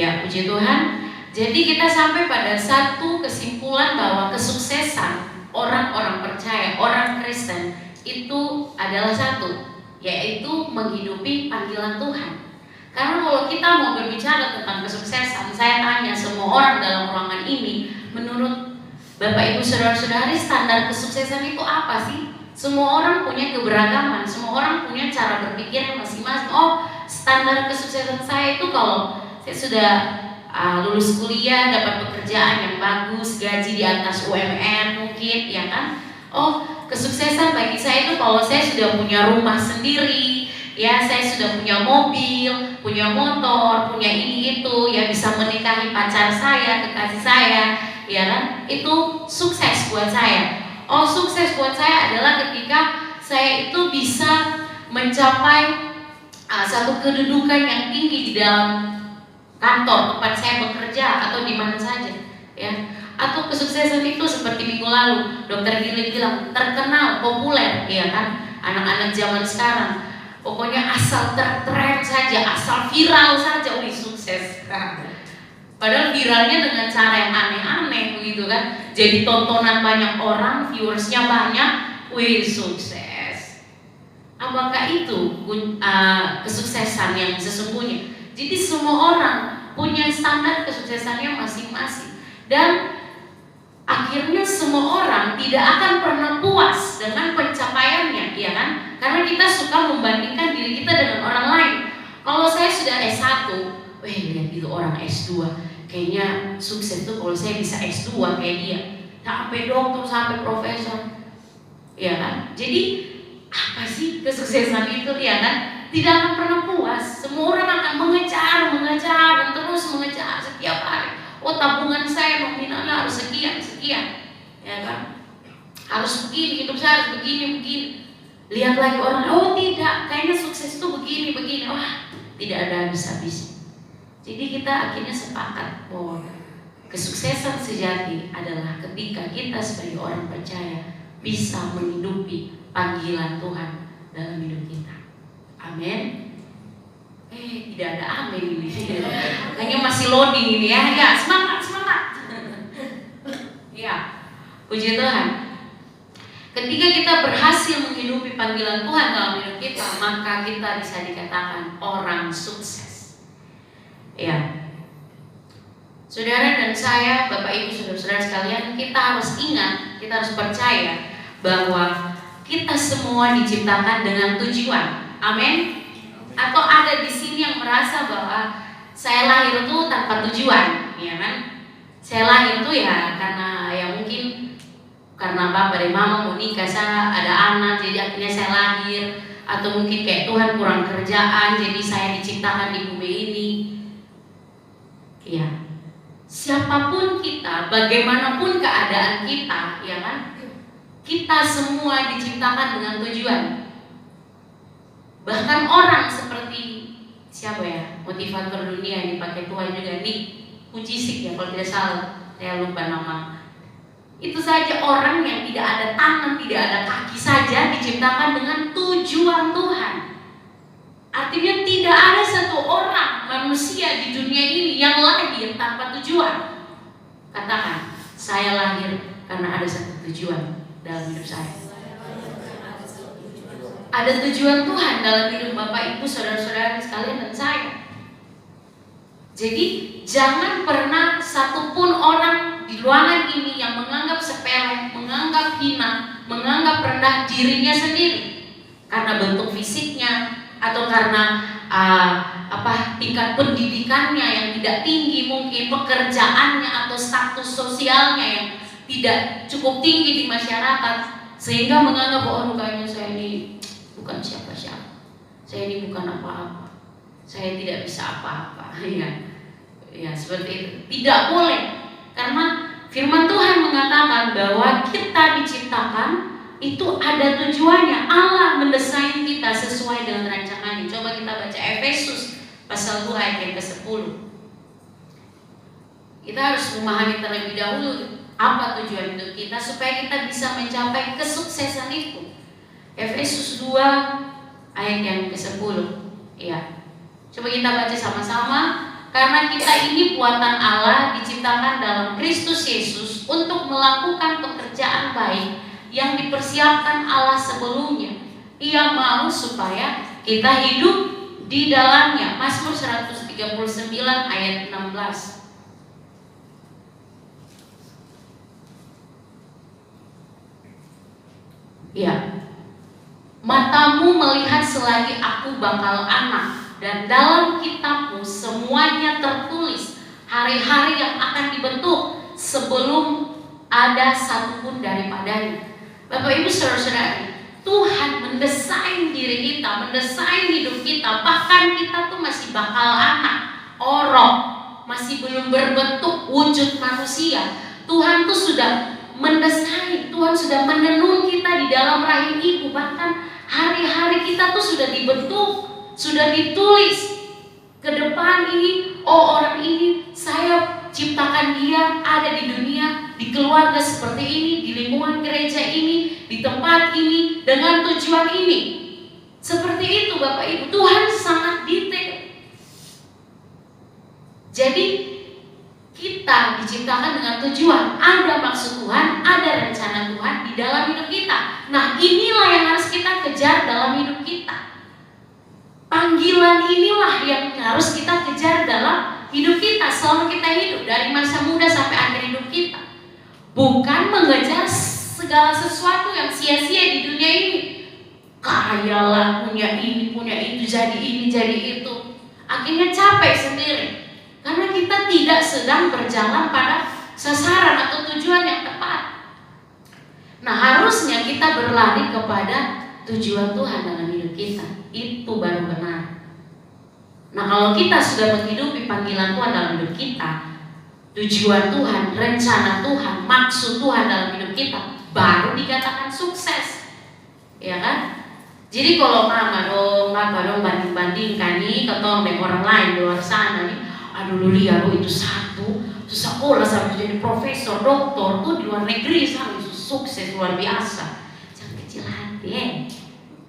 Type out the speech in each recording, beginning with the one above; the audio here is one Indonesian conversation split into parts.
Ya, puji Tuhan. Jadi kita sampai pada satu kesimpulan bahwa kesuksesan orang-orang percaya, orang Kristen itu adalah satu, yaitu menghidupi panggilan Tuhan. Karena kalau kita mau berbicara tentang kesuksesan, saya tanya semua orang dalam ruangan ini, menurut Bapak Ibu Saudara-saudari, standar kesuksesan itu apa sih? Semua orang punya keberagaman, semua orang punya cara berpikir masing-masing. Oh, standar kesuksesan saya itu kalau saya sudah lulus kuliah, dapat pekerjaan yang bagus, gaji di atas UMR mungkin, ya kan? Oh, kesuksesan bagi saya itu kalau saya sudah punya rumah sendiri, ya, saya sudah punya mobil, punya motor, punya ini itu, ya, bisa menikahi pacar saya, kekasih saya, ya kan? Itu sukses buat saya. Oh, sukses buat saya adalah ketika saya itu bisa mencapai satu kedudukan yang tinggi di dalam kantor tempat saya bekerja atau di mana saja, ya. Atau kesuksesan itu seperti minggu lalu Dokter Gili bilang terkenal, populer, ya kan? Anak-anak zaman sekarang pokoknya asal tertren saja, asal viral saja, wih sukses. Padahal viralnya dengan cara yang aneh-aneh begitu kan. Jadi tontonan banyak orang, viewersnya banyak, wih sukses. Apakah itu kesuksesan yang sesungguhnya? Jadi semua orang punya standar kesuksesannya masing-masing. Dan akhirnya semua orang tidak akan pernah puas dengan pencapaiannya, ya kan? Karena kita suka membandingkan diri kita dengan orang lain. Kalau saya sudah S1, lihat itu orang S2, kayaknya sukses tuh kalau saya bisa S2 kayak dia, sampai dokter, sampai profesor, ya kan? Jadi apa sih kesuksesan itu, ya kan? Tidak akan pernah puas. Semua orang akan mengejar dan terus mengejar setiap hari. Oh, tabungan saya nominalnya harus sekian, ya kan? Harus begini, hidup saya harus begini. Lihat lagi orang, oh tidak, kayaknya sukses itu begini. Wah, tidak ada habis-habisnya. Jadi kita akhirnya sepakat bahwa kesuksesan sejati adalah ketika kita sebagai orang percaya bisa menghidupi panggilan Tuhan dalam hidup kita. Amin. Tidak ada amin ini. Kayaknya masih loading ini ya. Ya, semangat. Ya, puji Tuhan. Ketika kita berhasil menghidupi panggilan Tuhan dalam hidup kita, maka kita bisa dikatakan orang sukses. Ya. Saudara dan saya, Bapak Ibu, saudara-saudara sekalian, kita harus ingat, kita harus percaya bahwa kita semua diciptakan dengan tujuan. Amin. Atau ada di sini yang merasa bahwa saya lahir itu tanpa tujuan, ya kan? Saya lahir itu ya karena mungkin karena bapak dan mama mau nikah, saya ada anak, jadi akhirnya saya lahir. Atau mungkin kayak Tuhan kurang kerjaan, jadi saya diciptakan di bumi ini. Ya, siapapun kita, bagaimanapun keadaan kita, ya kan? Kita semua diciptakan dengan tujuan. Bahkan orang seperti siapa ya, motivator dunia yang dipakai Tuhan juga, Nick Vujicic ya kalau tidak salah, saya lupa nama. Itu saja orang yang tidak ada tangan, tidak ada kaki saja diciptakan dengan tujuan Tuhan. Artinya tidak ada satu orang manusia di dunia ini yang lahir tanpa tujuan. Katakan, saya lahir karena ada satu tujuan dalam hidup saya. Ada tujuan Tuhan dalam hidup Bapak Ibu saudara-saudara sekalian dan saya. Jadi jangan pernah satupun orang di ruangan ini yang menganggap sepele, menganggap hina, menganggap rendah dirinya sendiri karena bentuk fisiknya atau karena tingkat pendidikannya yang tidak tinggi, mungkin pekerjaannya atau status sosialnya yang tidak cukup tinggi di masyarakat, sehingga menganggap oh kayaknya saya ini bukan siapa-siapa, saya ini bukan apa-apa, saya tidak bisa apa-apa. Ya seperti itu. Tidak boleh, karena firman Tuhan mengatakan bahwa kita diciptakan itu ada tujuannya. Allah mendesain kita sesuai dengan rancangannya. Coba kita baca Efesus pasal 2 ayat yang ke-10. Kita harus memahami terlebih dahulu apa tujuan hidup kita supaya kita bisa mencapai kesuksesan itu. Efesus 2 ayat yang ke-10. Ya. Coba kita baca sama-sama Karena kita ini buatan Allah, diciptakan dalam Kristus Yesus untuk melakukan pekerjaan baik yang dipersiapkan Allah sebelumnya. Ia mau supaya kita hidup di dalamnya. Mazmur 139 ayat 16. Ya, matamu melihat selagi aku bakal anak, dan dalam kitabmu semuanya tertulis hari-hari yang akan dibentuk sebelum ada satupun daripadanya. Bapak Ibu saudara-saudari, Tuhan mendesain diri kita, mendesain hidup kita. Bahkan kita tuh masih bakal anak, orok, masih belum berbentuk wujud manusia. Tuhan tuh sudah mendesain, Tuhan sudah menenun kita di dalam rahim ibu. Bahkan hari-hari kita tuh sudah dibentuk, sudah ditulis ke depan ini. Oh, orang ini saya ciptakan dia ada di dunia, di keluarga seperti ini, di lingkungan gereja ini, di tempat ini, dengan tujuan ini. Seperti itu Bapak Ibu, Tuhan sangat detail. Jadi kita diciptakan dengan tujuan, ada maksud Tuhan, ada rencana Tuhan di dalam hidup kita. Nah, inilah yang harus kita kejar dalam hidup kita. Panggilan inilah yang harus kita kejar dalam hidup kita selama kita hidup, dari masa muda sampai akhir hidup kita. Bukan mengejar segala sesuatu yang sia-sia di dunia ini. Kayalah, punya ini, punya itu, jadi ini, jadi itu. Akhirnya capek sendiri. Karena kita tidak sedang berjalan pada sasaran atau tujuan yang tepat. Nah, harusnya kita berlari kepada tujuan Tuhan dalam hidup kita. Itu baru benar. Nah, kalau kita sudah menghidupi panggilan Tuhan dalam hidup kita, tujuan Tuhan, rencana Tuhan, maksud Tuhan dalam hidup kita, baru dikatakan sukses. Ya kan? Jadi kalau mama dong, apa dong banding-bandingkan nih ketemu dengan orang lain di luar sana nih. Aduh, lu lihat lu itu satu sekolah sampai jadi profesor, doktor tuh di luar negeri sana sukses luar biasa. Jangan kecil hati.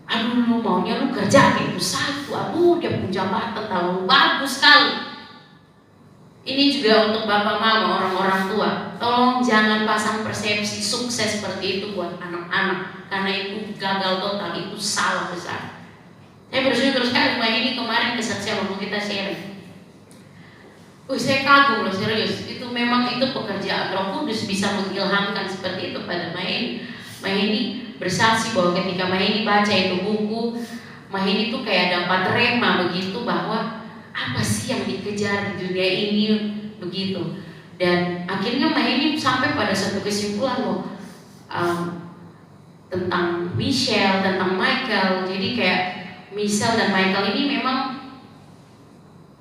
Aduh, lu maunya lu kerja kayak itu satu. Aduh, dia punya jabatan terlalu bagus sekali. Ini juga untuk bapak mama, orang-orang tua. Tolong jangan pasang persepsi sukses seperti itu buat anak-anak, karena itu gagal total, itu salah besar. Saya bersyukur sekali ini kemarin kesaksian waktu kita sharing. Saya kagum loh, serius. Itu memang itu pekerjaan Roh Kudus bisa mengilhamkan seperti itu pada Maheni. Maheni bersaksi bahwa ketika Maheni baca itu buku, Maheni tuh kayak dapat rema begitu bahwa apa sih yang dikejar di dunia ini begitu. Dan akhirnya Maheni sampai pada satu kesimpulan loh, tentang Michelle, tentang Michael. Jadi kayak Michelle dan Michael ini memang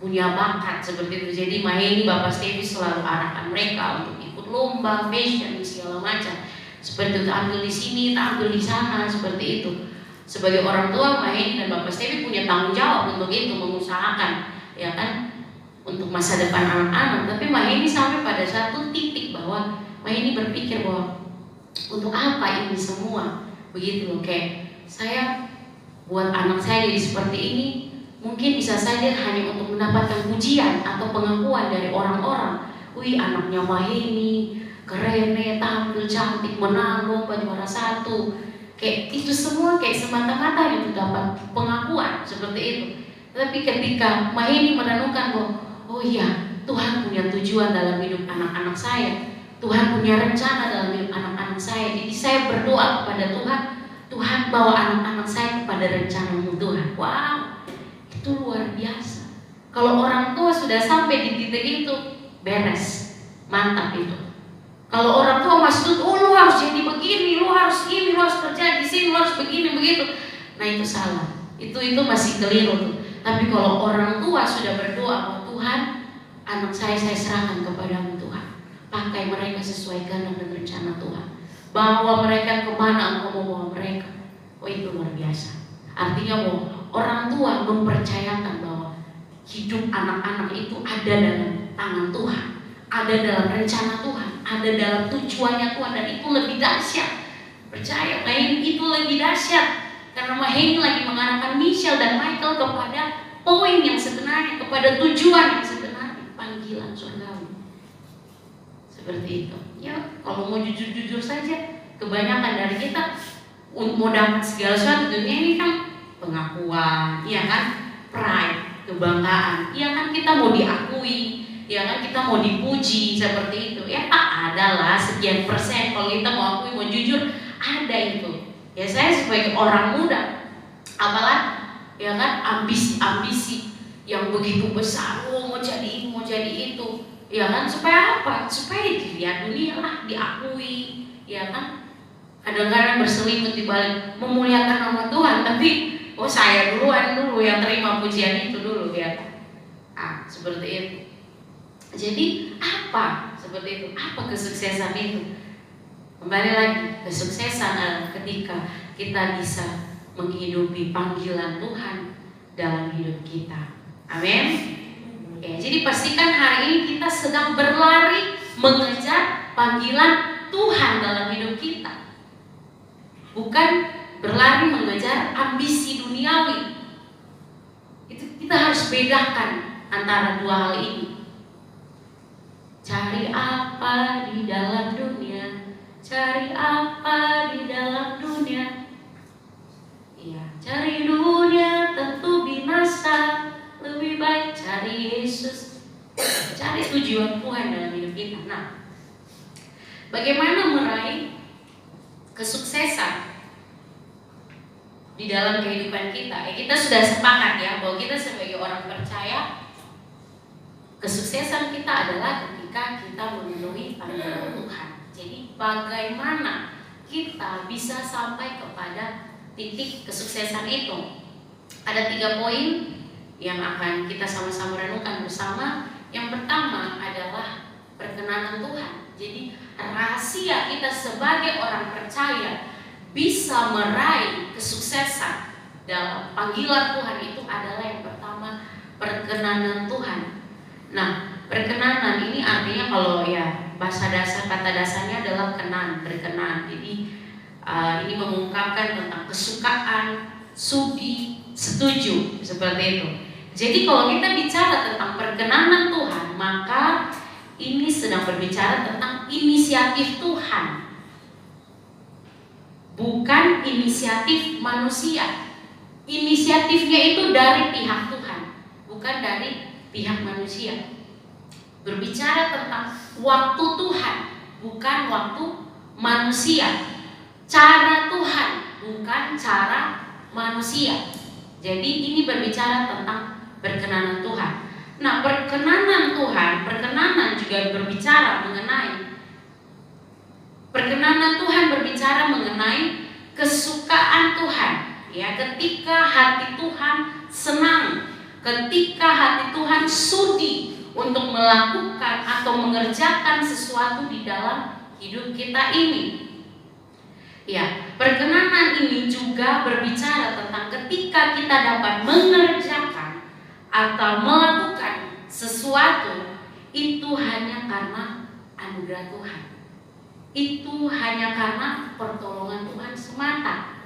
punya bakat seperti itu. Jadi Maheni, Bapak Stevie selalu arahkan mereka untuk ikut lomba, fashion, segala macam. Seperti itu, tampil di sini, tampil di sana, seperti itu. Sebagai orang tua, Maheni dan Bapak Stevie punya tanggung jawab untuk itu, mengusahakan, ya kan, untuk masa depan anak-anak. Tapi Maheni sampai pada satu titik bahwa Maheni berpikir bahwa untuk apa ini semua, begitu loh. Kayak saya buat anak saya jadi seperti ini, mungkin bisa saja hanya untuk mendapatkan pujian atau pengakuan dari orang-orang. Wih, anaknya Maheni keren nih, tampil cantik, menang lomba juara 1. Kayak itu semua kayak semata-mata itu dapat pengakuan seperti itu. Tapi ketika Maheni merenungkan bahwa oh iya, Tuhan punya tujuan dalam hidup anak-anak saya, Tuhan punya rencana dalam hidup anak-anak saya. Jadi saya berdoa kepada Tuhan, Tuhan bawa anak-anak saya kepada rencana-Mu Tuhan. Wow, itu luar biasa. Kalau orang tua sudah sampai di titik itu, beres, mantap itu. Kalau orang tua masih oh lu harus jadi begini, lu harus ini, lu harus kerja di sini, lu harus begini begitu, nah itu salah. Itu masih keliru tuh. Tapi kalau orang tua sudah berdoa bahwa Tuhan, anak saya serahkan kepadamu Tuhan, pakai mereka sesuai kehendak dan rencana Tuhan, bawa mereka kemana Engkau mau bawa mereka. Oh, itu luar biasa. Artinya bahwa orang tua mempercayakan bahwa hidup anak-anak itu ada dalam tangan Tuhan, ada dalam rencana Tuhan, ada dalam tujuannya Tuhan, dan itu lebih dahsyat. Percaya, Maheni itu lebih dahsyat karena Maheni lagi mengarahkan Michelle dan Michael kepada poin yang sebenarnya, kepada tujuan yang sebenarnya. panggilan surgawi. Seperti itu. Ya, kalau mau jujur-jujur saja, kebanyakan dari kita mau dapat segala sesuatu dunia ini kan pengakuan, ya kan, pride, kebanggaan, ya kan, kita mau diakui, ya kan, kita mau dipuji seperti itu. Ya adalah sekian persen kalau kita mau akui, mau jujur, ada itu. Ya saya sebagai orang muda, apalagi ya kan, ambisi yang begitu besar, mau jadi ini, mau jadi itu, ya kan, supaya apa? Supaya dilihat dunia lah, diakui, ya kan. Kadang-kadang berselimut di balik memuliakan nama Tuhan, tapi saya duluan yang terima pujian itu dulu, ya kan. Seperti itu. Jadi apa seperti itu? Apa kesuksesan itu? Kembali lagi, kesuksesan adalah ketika kita bisa menghidupi panggilan Tuhan dalam hidup kita. Amin. Ya, jadi pastikan hari ini kita sedang berlari mengejar panggilan Tuhan dalam hidup kita, bukan berlari mengejar ambisi duniawi. Itu kita harus bedakan antara dua hal ini. Cari apa di dalam dunia? Cari apa di dalam dunia? Iya, cari dunia tentu binasa. Lebih baik cari Yesus, cari tujuan Tuhan dalam hidup kita. Nah, bagaimana meraih kesuksesan di dalam kehidupan kita? Kita sudah sepakat ya bahwa kita sebagai orang percaya, kesuksesan kita adalah ketika kita memenuhi panggilan Tuhan. Jadi bagaimana kita bisa sampai kepada titik kesuksesan itu? Ada 3 poin yang akan kita sama-sama renungkan bersama. Yang pertama adalah perkenanan Tuhan. Jadi rahasia kita sebagai orang percaya bisa meraih kesuksesan dalam panggilan Tuhan itu adalah yang pertama, perkenanan Tuhan. Nah, perkenanan ini artinya kalau ya bahasa dasar, kata dasarnya adalah berkenan. Jadi ini mengungkapkan tentang kesukaan, sudi, setuju, seperti itu. Jadi kalau kita bicara tentang perkenanan Tuhan, maka ini sedang berbicara tentang inisiatif Tuhan, bukan inisiatif manusia. Inisiatifnya itu dari pihak Tuhan, bukan dari pihak manusia. Berbicara tentang waktu Tuhan, bukan waktu manusia. Cara Tuhan, bukan cara manusia. Jadi ini berbicara tentang perkenanan Tuhan. Nah, perkenanan Tuhan, perkenanan juga berbicara mengenai perkenanan Tuhan, berbicara mengenai kesukaan Tuhan. Ya, ketika hati Tuhan senang, ketika hati Tuhan sudi untuk melakukan atau mengerjakan sesuatu di dalam hidup kita ini. Ya, perkenanan ini juga berbicara tentang ketika kita dapat mengerjakan atau melakukan sesuatu itu hanya karena anugerah Tuhan. Itu hanya karena pertolongan Tuhan semata.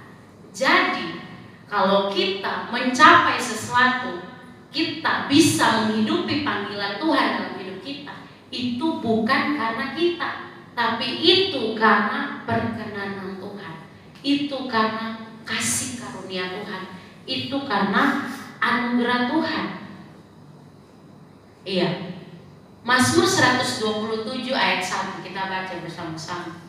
Jadi, kalau kita mencapai sesuatu, kita bisa menghidupi panggilan Tuhan dalam hidup kita, itu bukan karena kita, tapi itu karena perkenanan Tuhan. Itu karena kasih karunia Tuhan. Itu karena anugerah Tuhan. Iya. Mazmur 127 ayat 1 kita baca bersama-sama.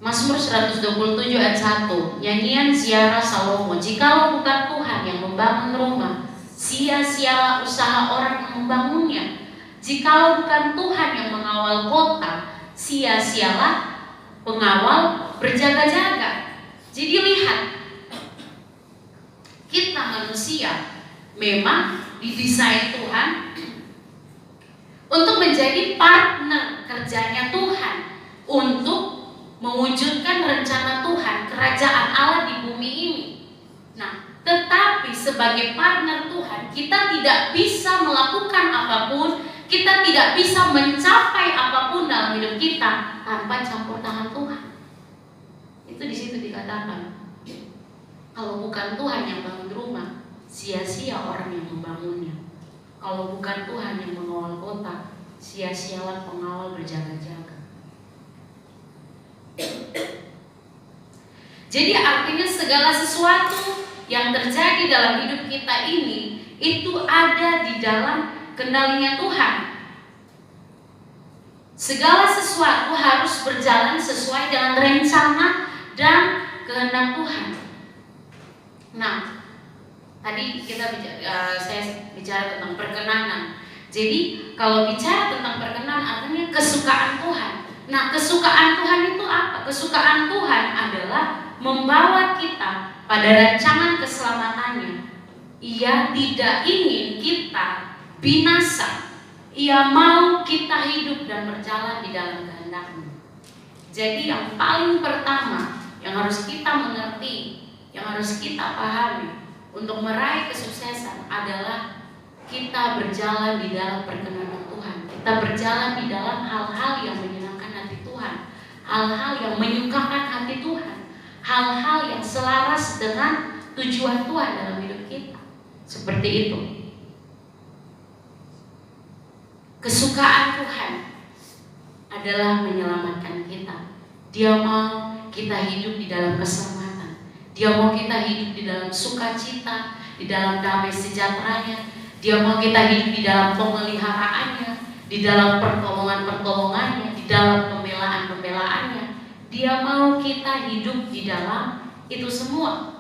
Mazmur 127 ayat 1. Nyanyian ziarah Salomo. Jikalau bukan Tuhan yang membangun rumah, sia-sialah usaha orang yang membangunnya. Jikalau bukan Tuhan yang mengawal kota, sia-sialah pengawal berjaga-jaga. Jadi lihat, kita manusia memang didesain Tuhan untuk menjadi partner kerjanya Tuhan, untuk mewujudkan rencana Tuhan, kerajaan Allah di bumi ini. Nah, tetapi sebagai partner Tuhan, kita tidak bisa melakukan apapun, kita tidak bisa mencapai apapun dalam hidup kita tanpa campur tangan Tuhan. Itu di situ dikatakan. Kalau bukan Tuhan yang bangun rumah, sia-sia orang yang membangunnya. Kalau bukan Tuhan yang mengawal kota, sia-sialah pengawal berjaga-jaga. Jadi artinya segala sesuatu yang terjadi dalam hidup kita ini itu ada di dalam kendalinya Tuhan. Segala sesuatu harus berjalan sesuai dengan rencana dan kehendak Tuhan. Nah, tadi saya bicara tentang perkenanan. Jadi kalau bicara tentang perkenanan artinya kesukaan Tuhan. Nah, kesukaan Tuhan itu apa? Kesukaan Tuhan adalah membawa kita pada rancangan keselamatannya. Ia tidak ingin kita binasa. Ia mau kita hidup dan berjalan di dalam kehendak-Nya. Jadi yang paling pertama yang harus kita mengerti, yang harus kita pahami untuk meraih kesuksesan adalah kita berjalan di dalam perkenan Tuhan. Kita berjalan di dalam hal-hal yang menyenangkan hati Tuhan, hal-hal yang menyukakan hati Tuhan, hal-hal yang selaras dengan tujuan Tuhan dalam hidup kita. Seperti itu. Kesukaan Tuhan adalah menyelamatkan kita. Dia mau kita hidup di dalam keselamatan. Dia mau kita hidup di dalam sukacita, di dalam damai sejahteranya. Dia mau kita hidup di dalam pemeliharaannya, di dalam pertolongan-pertolongannya, di dalam pembelaan-pembelaannya. Dia mau kita hidup di dalam itu semua.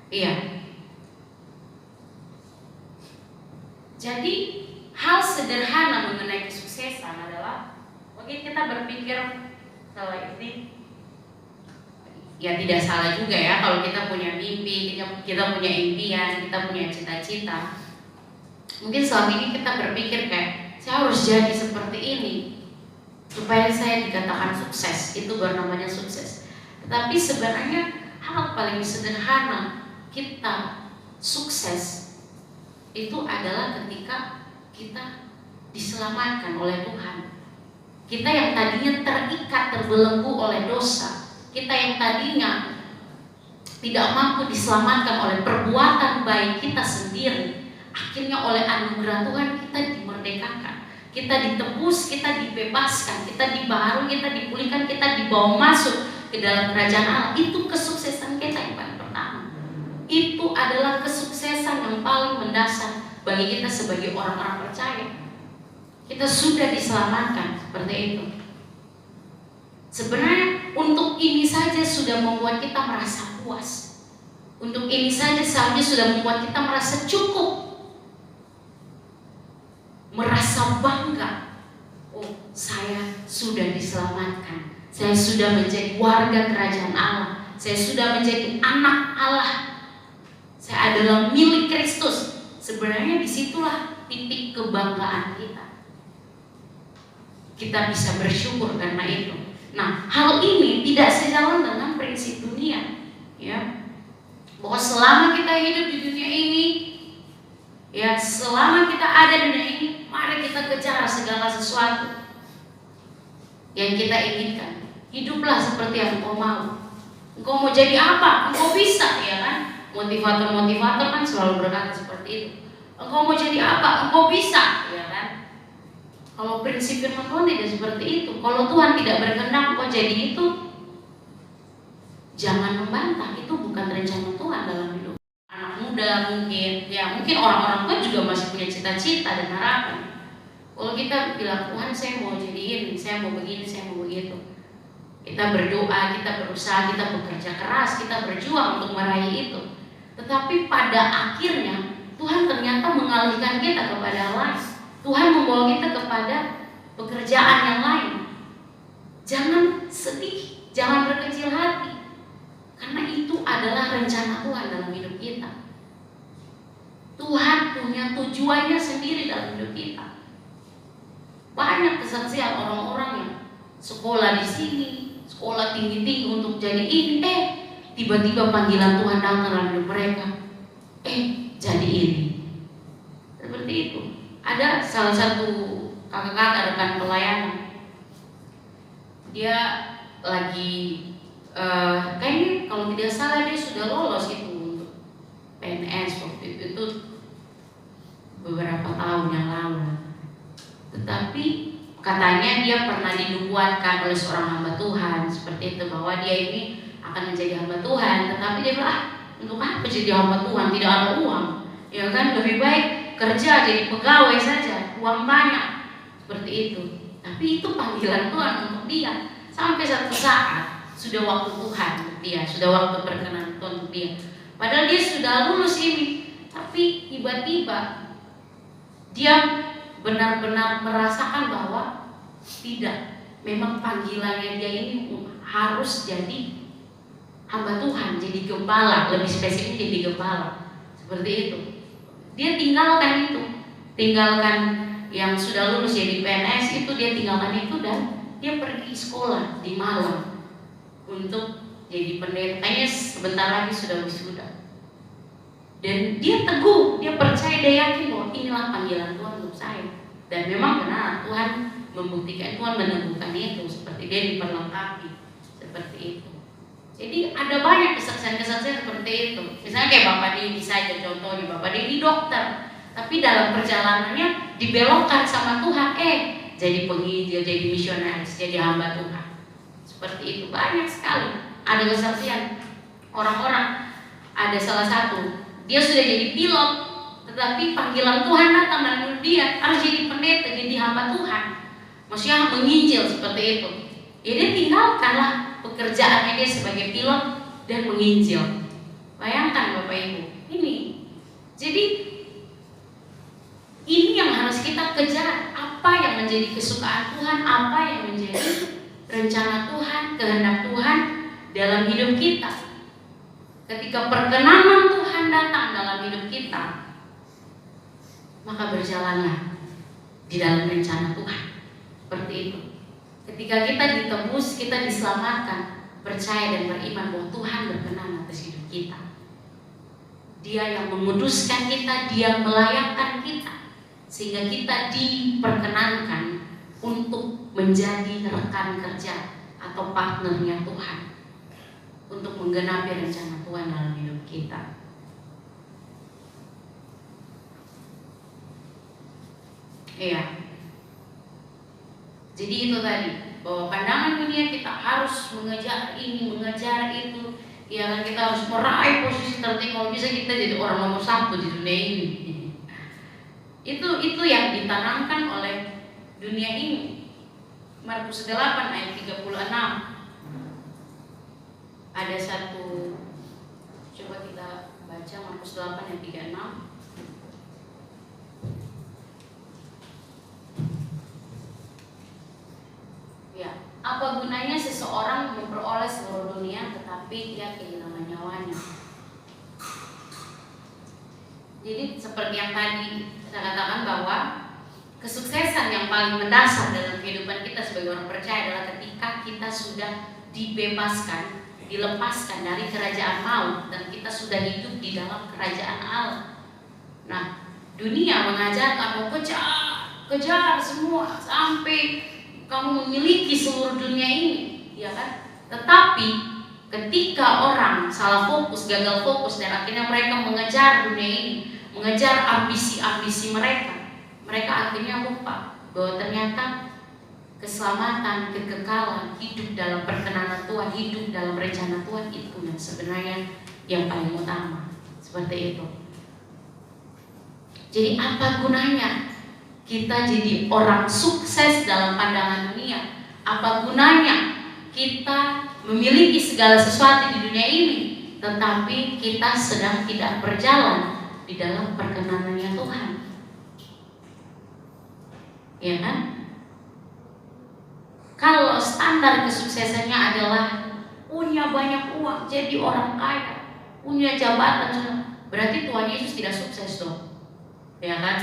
Iya. Jadi hal sederhana mengenai kesuksesan adalah mungkin kita berpikir kalau ini ya tidak salah juga ya kalau kita punya mimpi, kita punya impian, kita punya cita-cita. Mungkin selama ini kita berpikir kayak saya harus jadi seperti ini supaya saya dikatakan sukses, itu baru namanya sukses. Tetapi sebenarnya hal paling sederhana kita sukses itu adalah ketika kita diselamatkan oleh Tuhan. Kita yang tadinya terikat, terbelenggu oleh dosa, kita yang tadinya tidak mampu diselamatkan oleh perbuatan baik kita sendiri, akhirnya oleh anugerah Tuhan kita dimerdekakan, kita ditebus, kita dibebaskan, kita dibaharui, kita dipulihkan, kita dibawa masuk ke dalam kerajaan Allah. Itu kesuksesan kita yang paling pertama. Itu adalah kesuksesan yang paling mendasar bagi kita sebagai orang-orang percaya. Kita sudah diselamatkan seperti itu. Sebenarnya untuk ini saja sudah membuat kita merasa puas. Untuk ini saja seharusnya sudah membuat kita merasa cukup, merasa bangga. Oh, saya sudah diselamatkan. Saya sudah menjadi warga kerajaan Allah. Saya sudah menjadi anak Allah. Saya adalah milik Kristus. Sebenarnya disitulah titik kebanggaan kita. Kita bisa bersyukur karena itu. Nah, hal ini tidak sejalan dengan prinsip dunia, ya. Bahwa selama kita hidup di dunia ini, ya, selama kita ada di dunia ini, mari kita kejar segala sesuatu yang kita inginkan. Hiduplah seperti yang engkau mau. Engkau mau jadi apa? Engkau bisa, ya kan? Motivator-motivator kan selalu berkata seperti itu. Engkau mau jadi apa? Engkau bisa, ya kan? Kalau prinsip firman Tuhan tidak seperti itu. Kalau Tuhan tidak berkehendak engkau jadi itu, jangan membantah. Itu bukan rencana Tuhan dalam hidup. Anak muda mungkin, ya mungkin orang-orang tua juga masih punya cita-cita dan harapan. Kalau kita bilang Tuhan saya mau jadi ini, saya mau begini, saya mau begitu. Kita berdoa, kita berusaha, kita bekerja keras, kita berjuang untuk meraih itu. Tetapi pada akhirnya Tuhan ternyata mengalihkan kita kepada lain. Tuhan membawa kita kepada pekerjaan yang lain. Jangan sedih, jangan berkecil hati, karena itu adalah rencana Tuhan dalam hidup kita. Tuhan punya tujuannya sendiri dalam hidup kita. Banyak kesaksian orang-orang yang sekolah di sini, sekolah tinggi-tinggi untuk jadi ini, tiba-tiba panggilan Tuhan datang dalam hidup mereka, jadi ini. Seperti itu. Ada salah satu kakak-kakak rekan pelayanan, dia lagi kayaknya kalau tidak salah dia sudah lolos itu untuk PNS waktu itu beberapa tahun yang lalu. Tetapi katanya dia pernah dinubuatkan oleh seorang hamba Tuhan seperti itu, bahwa dia ini akan menjadi hamba Tuhan. Tetapi dia bilang, untuk apa jadi hamba Tuhan, tidak ada uang, ya kan, lebih baik kerja jadi pegawai saja, uang banyak, seperti itu. Tapi itu panggilan Tuhan untuk dia. Sampai satu saat sudah waktu Tuhan untuk dia, sudah waktu perkenan Tuhan untuk dia, padahal dia sudah lulus ini, tapi tiba-tiba dia benar-benar merasakan bahwa tidak, memang panggilannya dia ini harus jadi hamba Tuhan, jadi gembala, lebih spesifik jadi gembala, seperti itu. Dia tinggalkan itu, tinggalkan yang sudah lulus jadi PNS itu, dia tinggalkan itu dan dia pergi sekolah di Malang untuk jadi pendeta. Kayaknya sebentar lagi sudah wisuda. Dan dia teguh, dia percaya, dia yakin bahwa inilah panggilan Tuhan untuk saya. Dan memang benar Tuhan membuktikan, Tuhan meneguhkan itu, seperti dia diperlengkapi seperti itu. Jadi ada banyak kesaksian-kesaksian seperti itu. Misalnya kayak Bapak Dini saja contohnya, Bapak Dini dokter, tapi dalam perjalanannya dibelokkan sama Tuhan, jadi penginjil, jadi misionaris, jadi hamba Tuhan. Seperti itu banyak sekali. Ada kesaksian orang-orang. Ada salah satu, dia sudah jadi pilot, tetapi panggilan Tuhan datang dan menurut dia harus jadi pendeta, jadi hamba Tuhan. Maksudnya menginjil seperti itu. Ya dia tinggalkanlah pekerjaannya dia sebagai pilot dan menginjil. Bayangkan Bapak Ibu, ini. Jadi ini yang harus kita kejar. Apa yang menjadi kesukaan Tuhan, apa yang menjadi rencana Tuhan, kehendak Tuhan dalam hidup kita. Ketika perkenanan Tuhan datang dalam hidup kita, maka berjalanlah di dalam rencana Tuhan. Seperti itu. Ketika kita ditebus, kita diselamatkan, percaya dan beriman bahwa Tuhan berkenan atas hidup kita. Dia yang menguduskan kita, Dia yang melayakkan kita, sehingga kita diperkenankan untuk menjadi rekan kerja atau partnernya Tuhan, untuk menggenapi rencana Tuhan dalam hidup kita. Iya. Jadi itu tadi, bahwa pandangan dunia kita harus mengejar ini, mengejar itu, ya kan, kita harus meraih posisi tertinggi, kalau bisa kita jadi orang nomor 1 di dunia ini. Itu yang ditanamkan oleh dunia ini. Markus 8 ayat 36. Ada satu, coba kita baca Markus 8 ayat 36. Ya, apa gunanya seseorang memperoleh seluruh dunia tetapi dia kehilangan nyawanya? Jadi seperti yang tadi saya katakan, bahwa kesuksesan yang paling mendasar dalam kehidupan kita sebagai orang percaya adalah ketika kita sudah dibebaskan, dilepaskan dari kerajaan maut, dan kita sudah hidup di dalam kerajaan Allah. Nah, dunia mengajarkan bahwa kejar semua sampai kamu memiliki seluruh dunia ini, ya kan? Tetapi ketika orang salah fokus, gagal fokus, dan akhirnya mereka mengejar dunia ini, mengejar ambisi-ambisi mereka akhirnya lupa bahwa ternyata keselamatan, kekekalan, hidup dalam perkenanan Tuhan, hidup dalam rencana Tuhan, itu yang sebenarnya yang paling utama. Seperti itu. Jadi apa gunanya kita jadi orang sukses dalam pandangan dunia? Apa gunanya kita memiliki segala sesuatu di dunia ini, tetapi kita sedang tidak berjalan di dalam perkenanannya Tuhan? Ya kan? Kalau standar kesuksesannya adalah punya banyak uang, jadi orang kaya, punya jabatan, berarti Tuhan Yesus tidak sukses dong. Ya kan?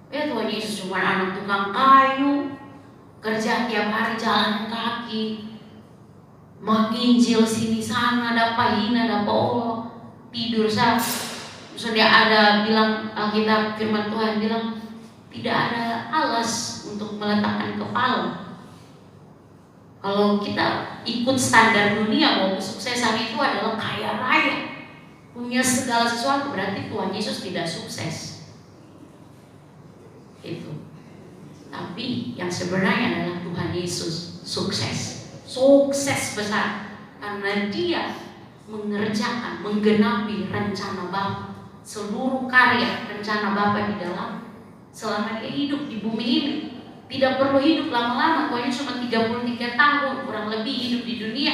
Tuhan Yesus cuma anak tukang kayu, kerja tiap hari jalan kaki, menginjil sini sana, dapat hina, dapat Allah, tidur saja. Sudah ada bilang Alkitab, firman Tuhan bilang tidak ada alas untuk meletakkan kepala. Kalau kita ikut standar dunia bahwa kesuksesan itu adalah kaya raya, punya segala sesuatu, berarti Tuhan Yesus tidak sukses. Itu. Tapi yang sebenarnya adalah Tuhan Yesus sukses. Sukses besar karena Dia mengerjakan, menggenapi rencana Bapa. Seluruh karya rencana Bapa di dalam selama Dia hidup di bumi ini. Tidak perlu hidup lama-lama, pokoknya cuma 33 tahun kurang lebih hidup di dunia.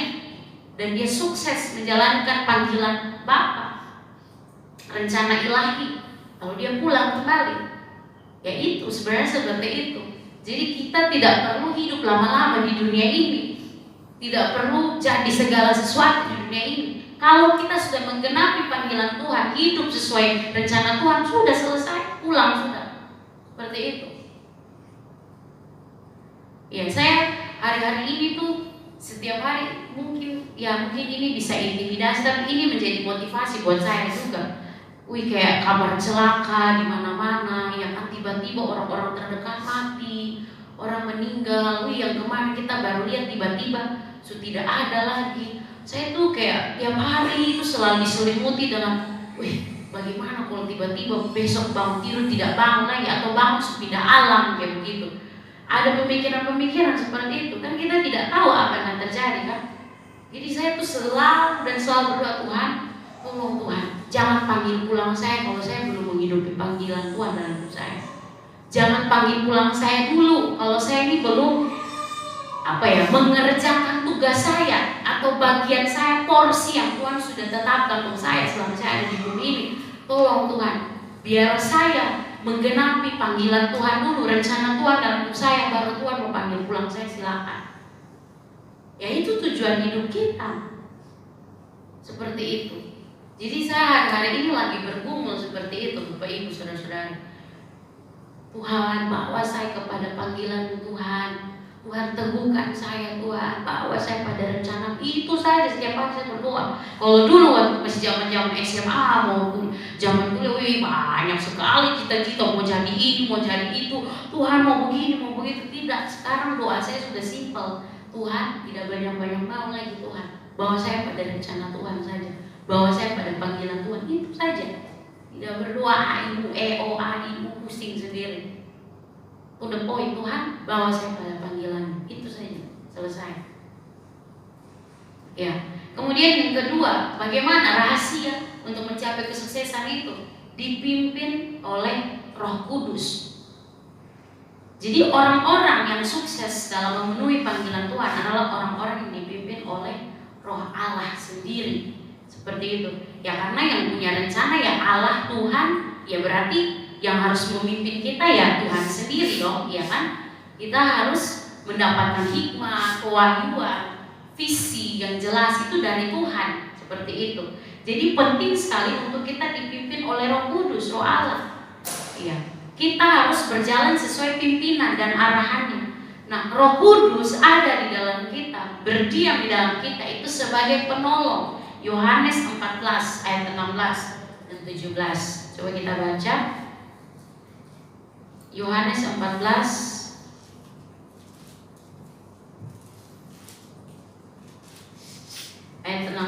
Dan Dia sukses menjalankan panggilan Bapa, rencana ilahi. Lalu Dia pulang kembali. Ya itu sebenarnya seperti itu. Jadi kita tidak perlu hidup lama-lama di dunia ini. Tidak perlu jadi segala sesuatu di dunia ini. Kalau kita sudah menggenapi panggilan Tuhan, hidup sesuai rencana Tuhan, sudah selesai, pulang sudah. Seperti itu. Ya, saya hari-hari ini tuh setiap hari mungkin ini bisa intimidasi, tapi ini menjadi motivasi buat saya juga. Kayak kabar celaka di mana-mana, ya kan, tiba-tiba orang-orang terdekat mati, orang meninggal. Yang kemarin kita baru lihat tiba-tiba sudah tidak ada lagi. Saya tuh kayak tiap hari itu selalu diselimuti dengan, bagaimana kalau tiba-tiba besok bangun tidur tidak bangun lagi, atau bangun pindah alam kayak begitu. Ada pemikiran-pemikiran seperti itu, kan kita tidak tahu apa yang akan terjadi kan. Jadi saya tuh selalu berdoa, Tuhan, tolong Tuhan, jangan panggil pulang saya kalau saya belum menghidupi panggilan Tuhan dalam hidup saya. Jangan panggil pulang saya dulu kalau saya ini belum mengerjakan tugas saya atau bagian saya, porsi yang Tuhan sudah tetapkan untuk saya selama saya ada di bumi ini. Tolong Tuhan, biar saya menggenapi panggilan Tuhan dulu, rencana Tuhan dalam hidup saya, baru Tuhan mau panggil pulang saya, silakan. Ya itu tujuan hidup kita. Seperti itu. Jadi saya hari ini lagi bergumul seperti itu, Bapak Ibu Saudara-saudari. Tuhan, bawa saya kepada panggilan Tuhan. Tuhan, teguhkan saya, Tuhan, bawa saya pada rencana. Itu saja setiap hari saya berdoa. Kalau dulu waktu masih zaman SMA maupun zaman kuliah, banyak sekali cita-cita, mau jadi ini, mau jadi itu. Tuhan mau begini, mau begitu. Tidak, sekarang doa saya sudah simpel. Tuhan, tidak banyak-banyak mau lagi Tuhan. Bawa saya pada rencana Tuhan saja. Bawa saya pada panggilan Tuhan, itu saja. Tidak berdoa ibu pusing sendiri. To the point, Tuhan, bawa saya pada panggilan, itu saja, selesai. Ya. Kemudian yang kedua, bagaimana rahasia untuk mencapai kesuksesan itu? Dipimpin oleh Roh Kudus. Jadi orang-orang yang sukses dalam memenuhi panggilan Tuhan adalah orang-orang yang dipimpin oleh Roh Allah sendiri. Seperti itu. Ya karena yang punya rencana ya Allah Tuhan, ya berarti yang harus memimpin kita ya Tuhan sendiri dong, ya kan? Kita harus mendapatkan hikmah, kewahyuan, visi yang jelas itu dari Tuhan, seperti itu. Jadi penting sekali untuk kita dipimpin oleh Roh Kudus, Roh Allah. Iya, kita harus berjalan sesuai pimpinan dan arahannya. Nah, Roh Kudus ada di dalam kita, berdiam di dalam kita itu sebagai penolong. Yohanes 14 ayat 16 dan 17. Coba kita baca. Yohanes 14 ayat 16.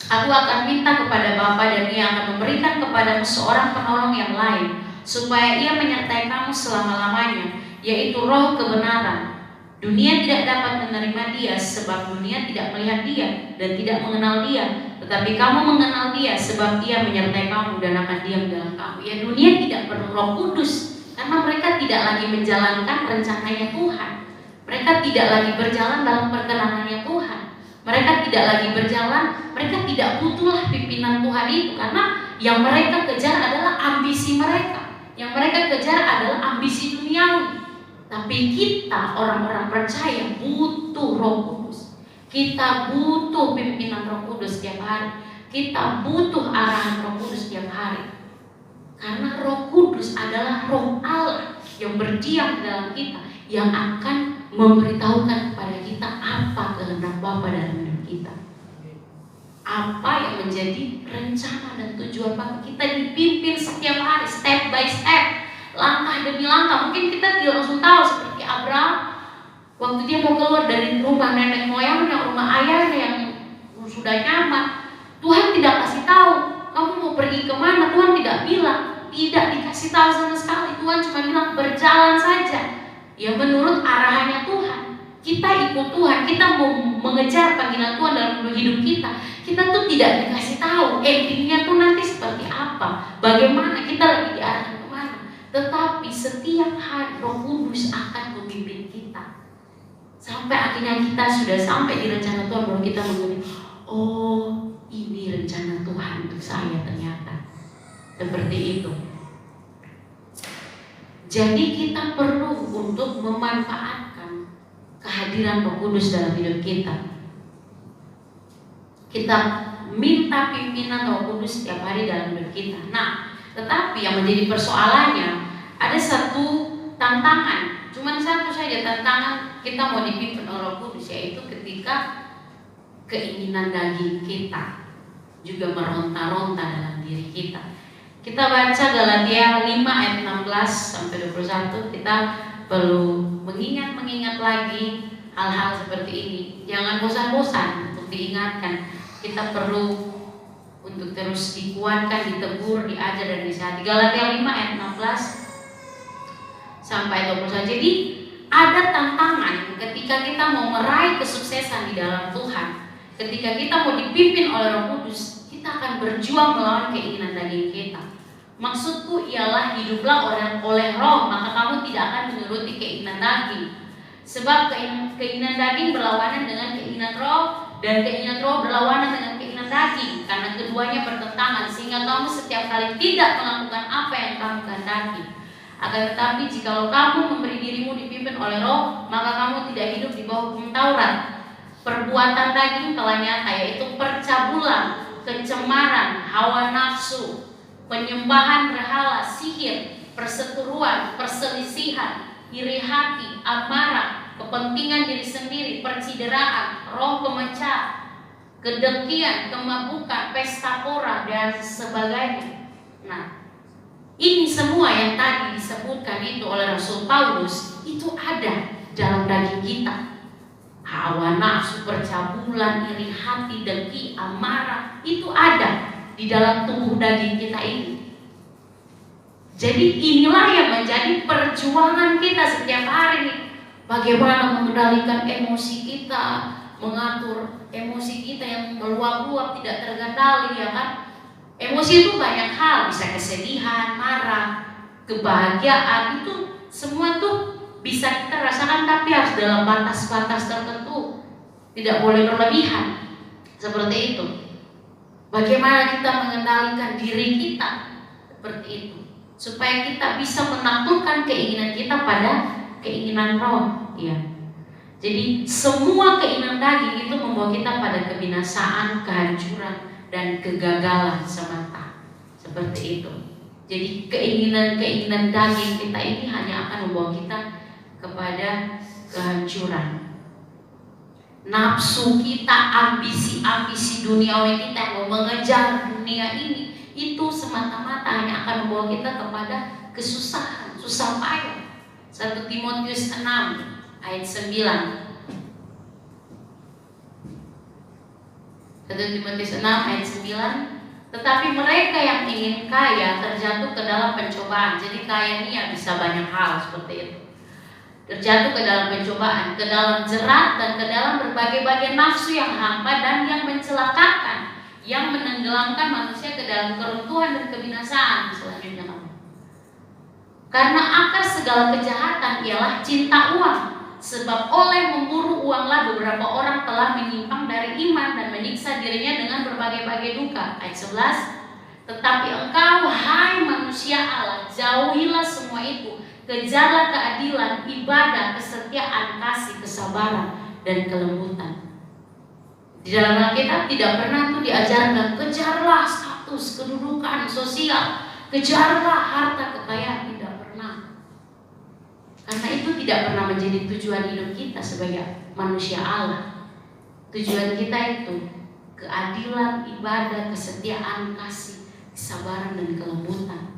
Aku akan minta kepada Bapa dan Ia akan memberikan kepadamu seorang penolong yang lain, supaya Ia menyertai kamu selama-lamanya, yaitu Roh kebenaran. Dunia tidak dapat menerima Dia sebab dunia tidak melihat Dia dan tidak mengenal Dia, tetapi kamu mengenal Dia sebab Ia menyertai kamu dan akan diam dalam kamu. Ya, dunia tidak perlu Roh Kudus karena mereka tidak lagi menjalankan rencananya Tuhan. Mereka tidak lagi berjalan dalam perkenanannya Tuhan. Mereka tidak lagi berjalan, mereka tidak butuhlah pimpinan Tuhan itu, karena yang mereka kejar adalah ambisi mereka. Yang mereka kejar adalah ambisi duniawi. Tapi kita orang-orang percaya butuh Roh Kudus. Kita butuh pimpinan Roh Kudus setiap hari. Kita butuh arahan Roh Kudus setiap hari. Karena Roh Kudus adalah Roh Allah yang berdiam dalam kita, yang akan memberitahukan kepada kita apa kehendak Bapa dalam hidup kita. Apa yang menjadi rencana dan tujuan Bapa. Kita dipimpin setiap hari, step by step, langkah demi langkah. Mungkin kita tidak langsung tahu seperti Abraham. Waktu dia mau keluar dari rumah nenek moyangnya, rumah ayahnya yang sudah nyaman, Tuhan tidak kasih tahu kamu mau pergi kemana. Tuhan tidak bilang, tidak dikasih tahu sama sekali. Tuhan cuma bilang berjalan saja, ya menurut arahannya Tuhan. Kita ikut Tuhan, kita mau mengejar panggilan Tuhan dalam hidup kita. Kita tuh tidak dikasih tahu endingnya tuh nanti seperti apa, bagaimana kita lagi diarahkan kemana. Tetapi setiap hari Roh Kudus akan memimpin kita sampai akhirnya kita sudah sampai di rencana Tuhan, baru kita mengerti, oh ini rencana Tuhan untuk saya ternyata. Seperti itu. Jadi kita perlu untuk memanfaatkan kehadiran Roh Kudus dalam hidup kita. Kita minta pimpinan Roh Kudus setiap hari dalam hidup kita. Nah, tetapi yang menjadi persoalannya, ada satu tantangan, cuma satu saja tantangan kita mau dipimpin oleh Roh Kudus, yaitu ketika keinginan daging kita juga meronta-ronta dalam diri kita. Kita baca Galatia 5 ayat 16 sampai 21. Kita perlu mengingat lagi hal-hal seperti ini. Jangan bosan-bosan untuk diingatkan. Kita perlu untuk terus dikuatkan, ditegur, diajar dan disihati. Galatia 5 ayat 16 sampai 21. Jadi ada tantangan ketika kita mau meraih kesuksesan di dalam Tuhan. Ketika kita mau dipimpin oleh Roh Kudus, kita akan berjuang melawan keinginan daging kita. Maksudku ialah hiduplah oleh Roh, maka kamu tidak akan menuruti keinginan daging. Sebab keinginan daging berlawanan dengan keinginan Roh, dan keinginan Roh berlawanan dengan keinginan daging, karena keduanya bertentangan, sehingga kamu setiap kali tidak melakukan apa yang kamu kehendaki. Akan tetapi jikalau kamu memberi dirimu dipimpin oleh Roh, maka kamu tidak hidup di bawah hukum Taurat. Perbuatan daging telah nyata, yaitu percabulan, kecemaran, hawa nafsu, penyembahan berhala, sihir, perseteruan, perselisihan, iri hati, amarah, kepentingan diri sendiri, percideraan, roh pemecah, kedengkian, kemabukan, pesta pora, dan sebagainya. Nah, ini semua yang tadi disebutkan itu oleh Rasul Paulus, itu ada dalam daging kita. Hawa nafsu, percabulan, iri hati, dengki, amarah, itu ada di dalam tubuh daging kita ini. Jadi inilah yang menjadi perjuangan kita setiap hari. Bagaimana mengendalikan emosi kita, mengatur emosi kita yang meluap-luap, tidak terkendali, ya kan? Emosi itu banyak hal, bisa kesedihan, marah, kebahagiaan, itu semua tuh bisa kita rasakan, tapi harus dalam batas-batas tertentu, tidak boleh berlebihan. Seperti itu. Bagaimana kita mengendalikan diri kita seperti itu, supaya kita bisa menaklukkan keinginan kita pada keinginan Roh, ya. Jadi semua keinginan daging itu membawa kita pada kebinasaan, kehancuran, dan kegagalan semata. Seperti itu. Jadi keinginan-keinginan daging kita ini hanya akan membawa kita kepada kehancuran. Nafsu kita, ambisi-ambisi duniawi kita yang mau mengejar dunia ini, itu semata-mata hanya akan membawa kita kepada kesusahan, susah payah. 1 Timotius 6 ayat 9. 1 Timotius 6 ayat 9. Tetapi mereka yang ingin kaya terjatuh ke dalam pencobaan. Jadi kaya ini ya bisa banyak hal seperti itu. Terjatuh ke dalam pencobaan, ke dalam jerat, dan ke dalam berbagai-bagai nafsu yang hampa dan yang mencelakakan, yang menenggelamkan manusia ke dalam keruntuhan dan kebinasaan. Selanjutnya, karena akar segala kejahatan ialah cinta uang, sebab oleh memburu uanglah beberapa orang telah menyimpang dari iman dan menyiksa dirinya dengan berbagai-bagai duka. Ayat 11. Tetapi engkau, hai manusia Allah, jauhilah semua itu. Kejarlah keadilan, ibadah, kesetiaan, kasih, kesabaran, dan kelembutan. Di dalam Alkitab tidak pernah tuh diajarkan kejarlah status, kedudukan, sosial, kejarlah harta kekayaan, tidak pernah. Karena itu tidak pernah menjadi tujuan hidup kita sebagai manusia Allah. Tujuan kita itu keadilan, ibadah, kesetiaan, kasih, kesabaran, dan kelembutan.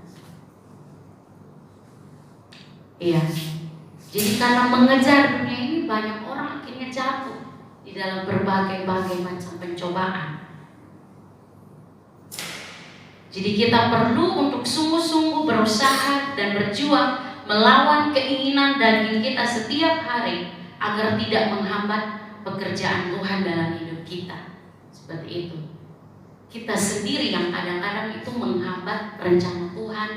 Iya. Jadi karena mengejar dunia ini banyak orang akhirnya jatuh di dalam berbagai macam pencobaan. Jadi kita perlu untuk sungguh-sungguh berusaha dan berjuang melawan keinginan daging kita setiap hari agar tidak menghambat pekerjaan Tuhan dalam hidup kita. Seperti itu. Kita sendiri yang kadang-kadang itu menghambat rencana Tuhan,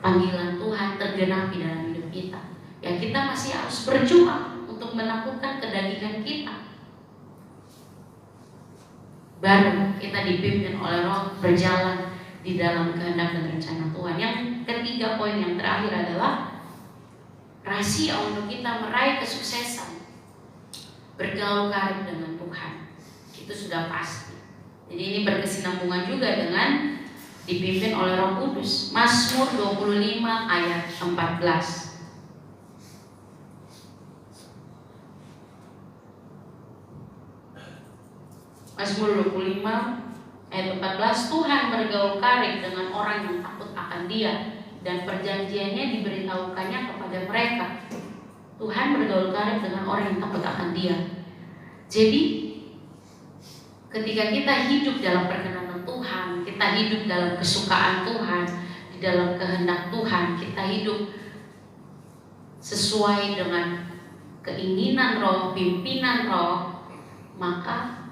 panggilan Tuhan tergenapi dalam hidup kita. Ya, kita masih harus berjuang untuk menaklukkan kedagingan kita. Baru kita dipimpin oleh Roh berjalan di dalam kehendak dan rencana Tuhan. Yang ketiga, poin yang terakhir adalah rahasia untuk kita meraih kesuksesan, bergaul karib dengan Tuhan. Itu sudah pasti. Jadi ini berkesinambungan juga dengan dipimpin oleh Roh Kudus. Mazmur 25 ayat 14. Mazmur 25 ayat 14, Tuhan bergaul karib dengan orang yang takut akan Dia, dan perjanjiannya diberitahukannya kepada mereka. Tuhan bergaul karib dengan orang yang takut akan Dia. Jadi ketika kita hidup dalam perkenanan Tuhan, kita hidup dalam kesukaan Tuhan, di dalam kehendak Tuhan, kita hidup sesuai dengan keinginan Roh, pimpinan Roh, maka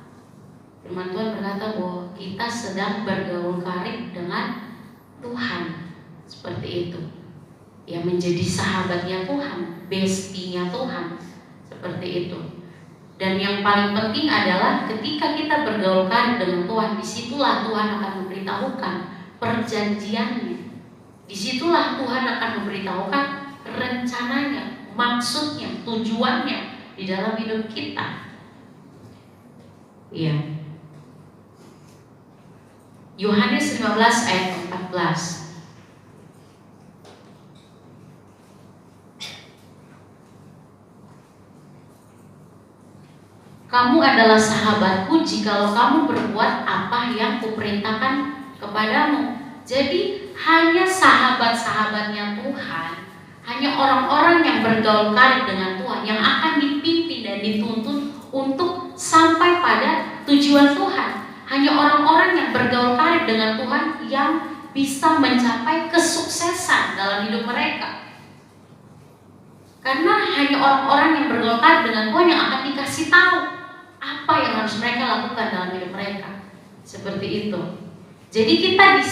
firman Tuhan berkata bahwa kita sedang bergaul karib dengan Tuhan. Seperti itu. Ya, menjadi sahabatnya Tuhan, bestinya Tuhan. Seperti itu. Dan yang paling penting adalah ketika kita bergaul karib dengan Tuhan, disitulah Tuhan akan memberitahukan perjanjiannya. Disitulah Tuhan akan memberitahukan rencananya, maksudnya, tujuannya di dalam hidup kita. Iya. Yohanes 15 ayat 14. Kamu adalah sahabatku jikalau kamu berbuat apa yang kuperintahkan kepadamu. Jadi hanya sahabat-sahabatnya Tuhan, hanya orang-orang yang bergaul karib dengan Tuhan yang akan dipimpin dan dituntun untuk sampai pada tujuan Tuhan. Hanya orang-orang yang bergaul karib dengan Tuhan yang bisa mencapai kesuksesan dalam hidup mereka. Karena hanya orang-orang yang bergaul karib dengan Tuhan yang akan dikasih tahu apa yang harus mereka lakukan dalam hidup mereka. Seperti itu. Jadi kita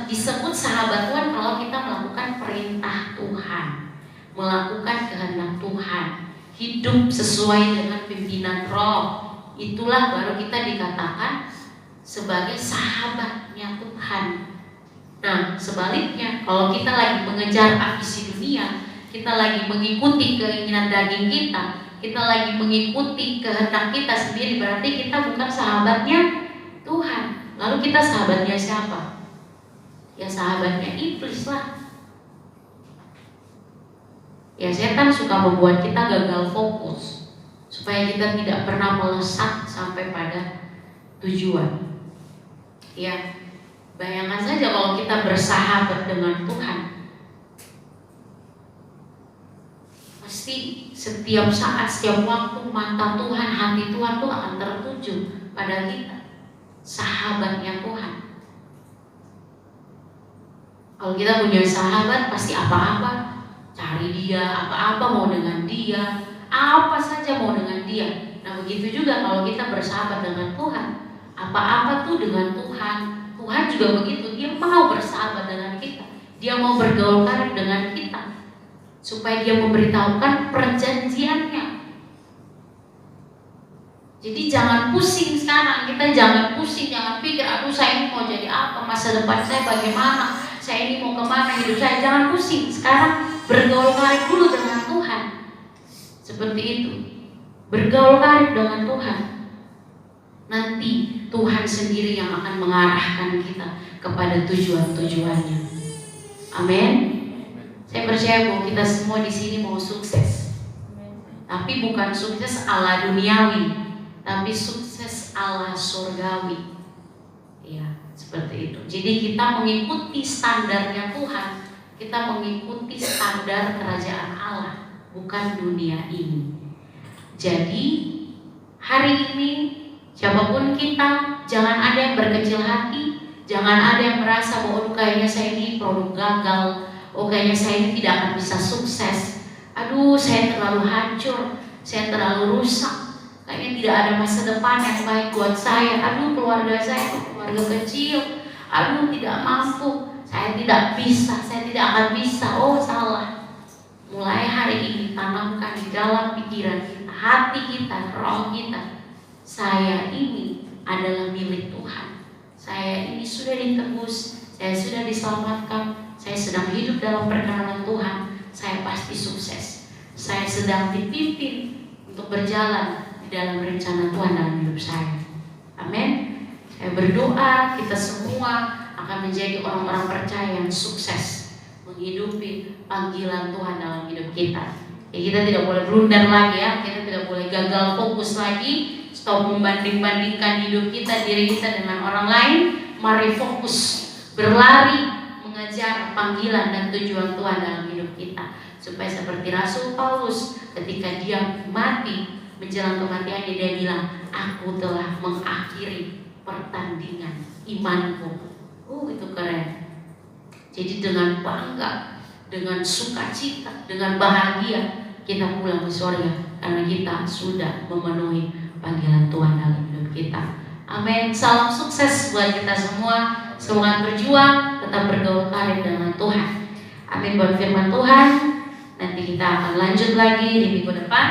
disebut sahabat Tuhan kalau kita melakukan perintah Tuhan, melakukan kehendak Tuhan, hidup sesuai dengan pimpinan Roh. Itulah baru kita dikatakan sebagai sahabatnya Tuhan. Nah, sebaliknya, kalau kita lagi mengejar ambisi dunia, kita lagi mengikuti keinginan daging kita lagi mengikuti kehendak kita sendiri, berarti kita bukan sahabatnya Tuhan. Lalu kita sahabatnya siapa? Ya sahabatnya iblis lah. Ya, setan suka membuat kita gagal fokus supaya kita tidak pernah melesat sampai pada tujuan. Ya, bayangkan saja kalau kita bersahabat dengan Tuhan, pasti setiap saat, setiap waktu mata Tuhan, hati Tuhan tuh akan tertuju pada kita, sahabatnya Tuhan. Kalau kita punya sahabat, pasti apa-apa cari dia, apa-apa mau dengan dia, apa saja mau dengan dia. Nah, begitu juga kalau kita bersahabat dengan Tuhan, apa-apa tuh dengan Tuhan. Tuhan juga begitu, Dia mau bersahabat dengan kita, Dia mau bergaul karib dengan kita, supaya Dia memberitahukan perjanjiannya. Jadi jangan pusing sekarang, kita jangan pusing, jangan pikir, aduh saya ini mau jadi apa, masa depan saya bagaimana, saya ini mau kemana hidup saya. Jangan pusing, sekarang bergaul karib dulu dengan Tuhan. Seperti itu, bergaul karib dengan Tuhan. Nanti Tuhan sendiri yang akan mengarahkan kita kepada tujuan-tujuannya. Amin. Saya percaya bahwa kita semua di sini mau sukses, tapi bukan sukses ala duniawi, tapi sukses ala surgawi. Ya, seperti itu. Jadi kita mengikuti standarnya Tuhan, kita mengikuti standar kerajaan Allah, bukan dunia ini. Jadi hari ini siapapun kita, jangan ada yang berkecil hati, jangan ada yang merasa bahwa kayaknya saya ini produk gagal, kayaknya saya ini tidak akan bisa sukses, aduh saya terlalu hancur, saya terlalu rusak, kayaknya tidak ada masa depan yang baik buat saya, aduh keluarga saya keluarga kecil, aduh tidak mampu, saya tidak bisa, saya tidak akan bisa. Oh salah. Mulai hari ini tanamkan di dalam pikiran kita, hati kita, roh kita, saya ini adalah milik Tuhan. Saya ini sudah ditebus, saya sudah diselamatkan, saya sedang hidup dalam perkenanan Tuhan, saya pasti sukses. Saya sedang dipimpin untuk berjalan di dalam rencana Tuhan dalam hidup saya. Amin. Saya berdoa kita semua akan menjadi orang-orang percaya yang sukses menghidupi panggilan Tuhan dalam hidup kita. Ya, kita tidak boleh blunder lagi ya, kita tidak boleh gagal fokus lagi, stop membanding-bandingkan hidup kita, diri kita dengan orang lain. Mari fokus, berlari, mengejar panggilan dan tujuan Tuhan dalam hidup kita. Supaya seperti Rasul Paulus ketika dia mati, menjelang kematiannya dia bilang, aku telah mengakhiri pertandingan imanku. Itu keren. Jadi dengan bangga, dengan sukacita, dengan bahagia kita pulang ke surga karena kita sudah memenuhi panggilan Tuhan dalam hidup kita. Amin. Salam sukses buat kita semua. Semangat berjuang, tetap bergaul karib dengan Tuhan. Amin. Buat firman Tuhan. Nanti kita akan lanjut lagi di minggu depan.